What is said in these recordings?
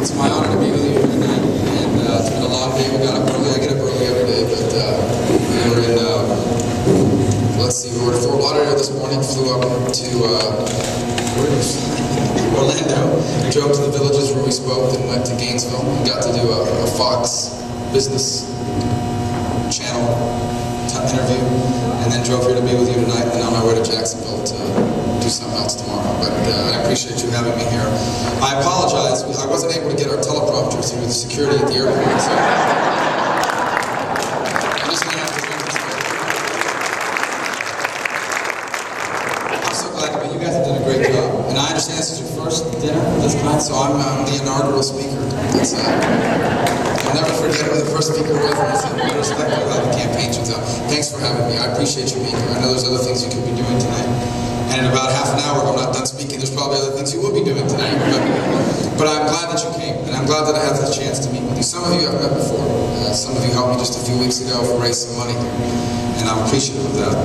It's my honor to be with you here tonight, and it's been a long day. We got up early. I get up early every day, but we were in, we were in Fort Lauderdale this morning, flew up to Orlando, drove to the villages where we spoke, then went to Gainesville, and got to do a Fox Business Channel interview, and then drove here to be with you tonight, and then on my way to Jacksonville to do something else tomorrow. But I appreciate you having me here. I apologize, I wasn't able to get our teleprompters through the security at the airport, so I'm just going to have to drink this way. I'm so glad to be. You guys have done a great job, and I understand this is your first dinner of this kind, so I'm the inaugural speaker. It's, I'll never forget who the first speaker was, and I said, I respect how the campaign turns out. Thanks for having me. I appreciate you being here. I know there's other things you could be doing tonight. And in about half an hour, if I'm not done speaking, there's probably other things you will be doing tonight. But I'm glad that you came, and I'm glad that I had the chance to meet with you. Some of you I've met before. Some of you helped me just a few weeks ago to raise some money here, and I'm appreciative of that.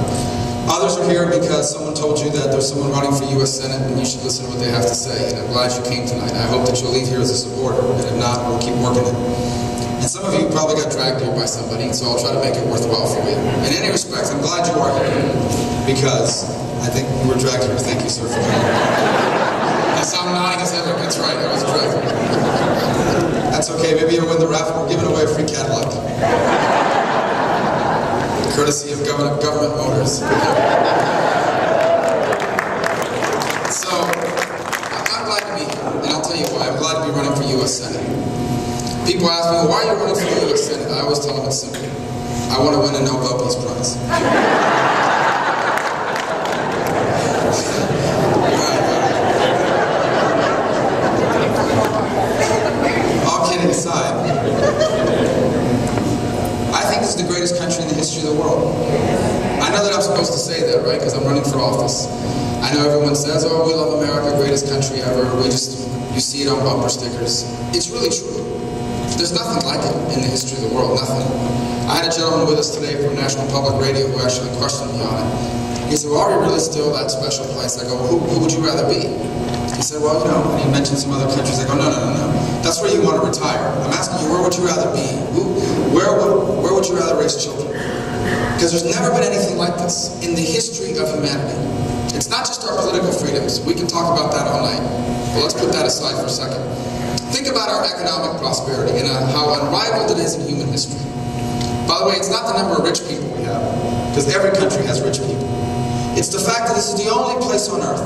Others are here because someone told you that there's someone running for U.S. Senate, and you should listen to what they have to say. And I'm glad you came tonight. I hope that you'll leave here as a supporter, and if not, we'll keep working it. And some of you probably got dragged here by somebody, so I'll try to make it worthwhile for you. In any respect, I'm glad you are here, because I think we were dragged here. Thank you, sir, for coming. Yes, I'm nodding his head. That's right, I was dragged here. That's okay, maybe you'll win the raffle. We're giving away a free Cadillac, courtesy of government motors. So, I'm glad to be here, and I'll tell you why. I'm glad to be running for U.S. Senate. People ask me, well, why are you running for the U.S. Senate? I always tell them it's simple. I want to win a Nobel Peace Prize. All kidding aside, I think this is the greatest country in the history of the world. I know that I'm supposed to say that, right, because I'm running for office. I know everyone says, oh, we love America, greatest country ever. You see it on bumper stickers. It's really true. There's nothing like it in the history of the world, nothing. I had a gentleman with us today from National Public Radio who actually questioned me on it. He said, well, are we really still that special place? I go, well, who would you rather be? He said, well, you know, and he mentioned some other countries. I go, no. That's where you want to retire. I'm asking you, where would you rather be? Where would you rather raise children? Because there's never been anything like this in the history of humanity. It's not just our political freedoms. We can talk about that all night. But let's put that aside for a second. Think about our economic prosperity and how unrivaled it is in human history. By the way, it's not the number of rich people we have, because every country has rich people. It's the fact that this is the only place on earth,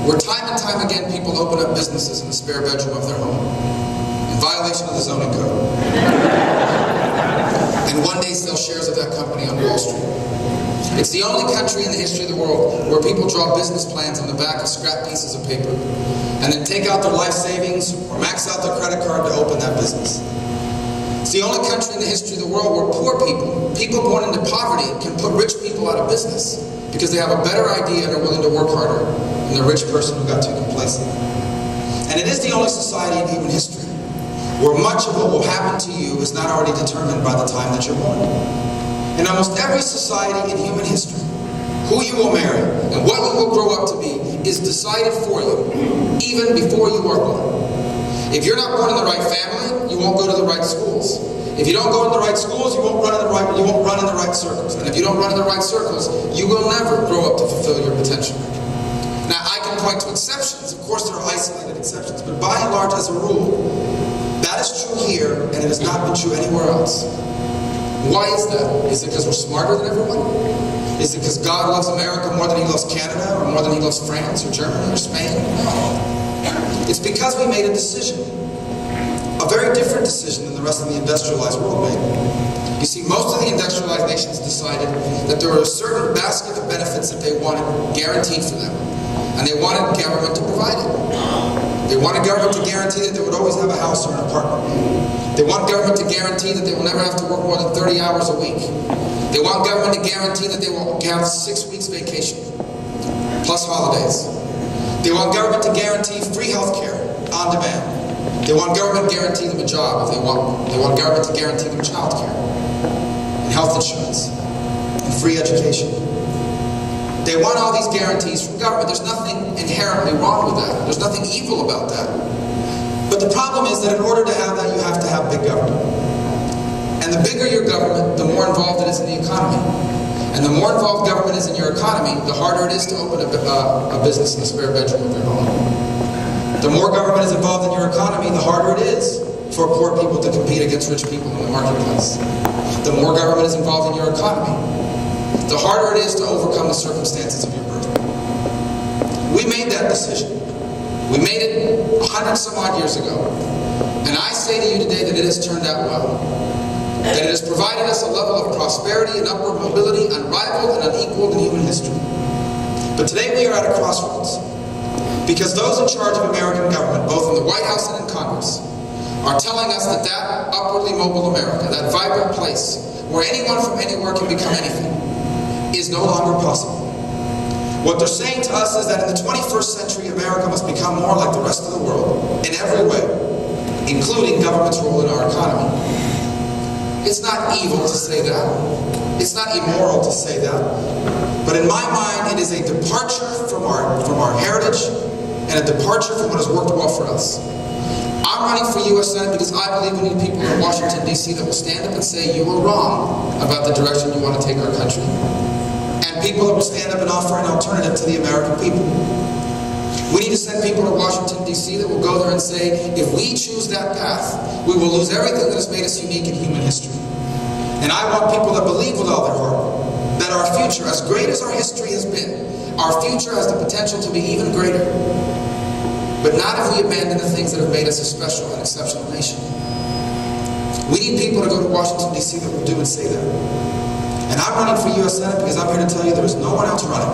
where time and time again people open up businesses in the spare bedroom of their home, in violation of the zoning code, and one day sell shares of that company on Wall Street. It's the only country in the history of the world where people draw business plans on the back of scrap pieces of paper and then take out their life savings or max out their credit card to open that business. It's the only country in the history of the world where poor people born into poverty, can put rich people out of business because they have a better idea and are willing to work harder than the rich person who got too complacent. And it is the only society in human history where much of what will happen to you is not already determined by the time that you're born. In almost every society in human history, who you will marry and what you will grow up to be is decided for you, even before you are born. If you're not born in the right family, you won't go to the right schools. If you don't go in the right schools, you won't run in the right circles. And if you don't run in the right circles, you will never grow up to fulfill your potential. Now, I can point to exceptions. Of course, there are isolated exceptions, but by and large, as a rule, that is true here, and it has not been true anywhere else. Why is that? Is it because we're smarter than everyone? Is it because God loves America more than he loves Canada, or more than he loves France, or Germany, or Spain? No. It's because we made a decision. A very different decision than the rest of the industrialized world made. You see, most of the industrialized nations decided that there were a certain basket of benefits that they wanted guaranteed for them. And they wanted government to provide it. They wanted government to guarantee that they would always have a house or an apartment. They want government to guarantee that they will never have to work more than 30 hours a week. They want government to guarantee that they will have 6 weeks vacation, plus holidays. They want government to guarantee free health care on demand. They want government to guarantee them a job if they want. They want government to guarantee them child care, and health insurance, and free education. They want all these guarantees from government. There's nothing inherently wrong with that. There's nothing evil about that. But the problem is that in order to have that, you have to have big government. And the bigger your government, the more involved it is in the economy. And the more involved government is in your economy, the harder it is to open a business in the spare bedroom of your home. The more government is involved in your economy, the harder it is for poor people to compete against rich people in the marketplace. The more government is involved in your economy, the harder it is to overcome the circumstances of your birth. We made that decision. We made it 100 some odd years ago. And I say to you today that it has turned out well. That it has provided us a level of prosperity and upward mobility unrivaled and unequaled in human history. But today we are at a crossroads. Because those in charge of American government, both in the White House and in Congress, are telling us that that upwardly mobile America, that vibrant place where anyone from anywhere can become anything, is no longer possible. What they're saying to us is that in the 21st century, America must become more like the rest of the world in every way, including government's role in our economy. It's not evil to say that. It's not immoral to say that. But in my mind, it is a departure from our heritage and a departure from what has worked well for us. I'm running for U.S. Senate because I believe we need people in Washington, D.C. that will stand up and say you were wrong about the direction you want to take our country. And people that will stand up and offer an alternative to the American people. We need to send people to Washington, D.C. that will go there and say, if we choose that path, we will lose everything that has made us unique in human history. And I want people that believe with all their heart that our future, as great as our history has been, our future has the potential to be even greater. But not if we abandon the things that have made us a special and exceptional nation. We need people to go to Washington, D.C. that will do and say that. And I'm running for U.S. Senate because I'm here to tell you there is no one else running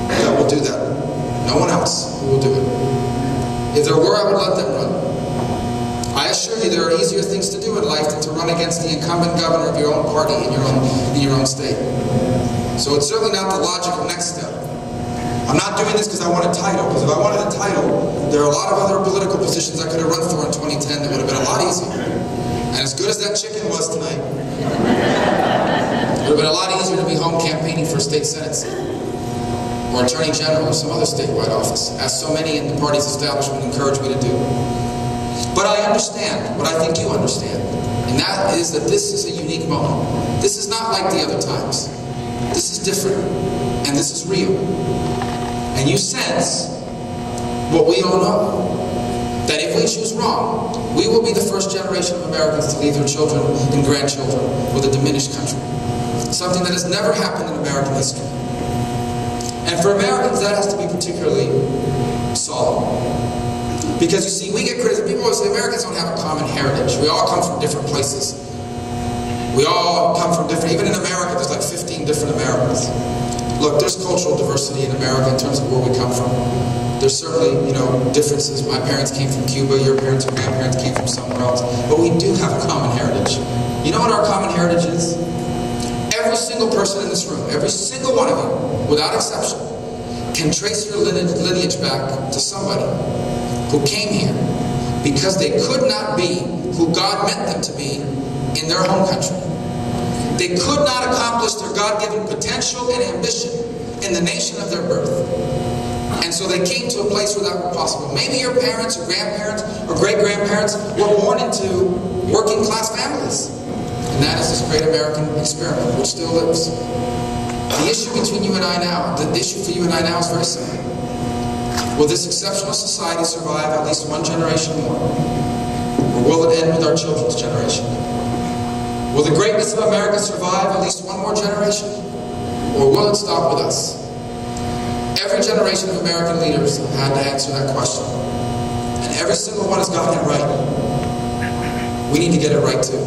that will do that. No one else who will do it. If there were, I would let them run. I assure you there are easier things to do in life than to run against the incumbent governor of your own party in your own state. So it's certainly not the logical next step. I'm not doing this because I want a title, because if I wanted a title, there are a lot of other political positions I could have run for in 2010 that would have been a lot easier. And as good as that chicken was tonight, it would have been a lot easier to be home campaigning for a state senate seat, or attorney general, or some other statewide office, as so many in the party's establishment encourage me to do. But I understand what I think you understand, and that is that this is a unique moment. This is not like the other times. This is different, and this is real. And you sense what we all know, that if we choose wrong, we will be the first generation of Americans to leave their children and grandchildren with a diminished country. Something that has never happened in American history. And for Americans, that has to be particularly solemn. Because you see, we get criticism. People always say Americans don't have a common heritage. We all come from different places. We all come from different, even in America, there's like 15 different Americans. Look, there's cultural diversity in America in terms of where we come from. There's certainly, differences. My parents came from Cuba, your parents or grandparents came from somewhere else. But we do have a common heritage. You know what our common heritage is? Every single person in this room, every single one of you, without exception, can trace your lineage back to somebody who came here because they could not be who God meant them to be in their home country. They could not accomplish their God-given potential and ambition in the nation of their birth. And so they came to a place where that was possible. Maybe your parents or grandparents or great-grandparents were born into working-class families. And that is this great American experiment, which still lives. The issue between you and I now, the issue for you and I now is very simple. Will this exceptional society survive at least one generation more? Or will it end with our children's generation? Will the greatness of America survive at least one more generation? Or will it stop with us? Every generation of American leaders have had to answer that question. And every single one has gotten it right. We need to get it right too.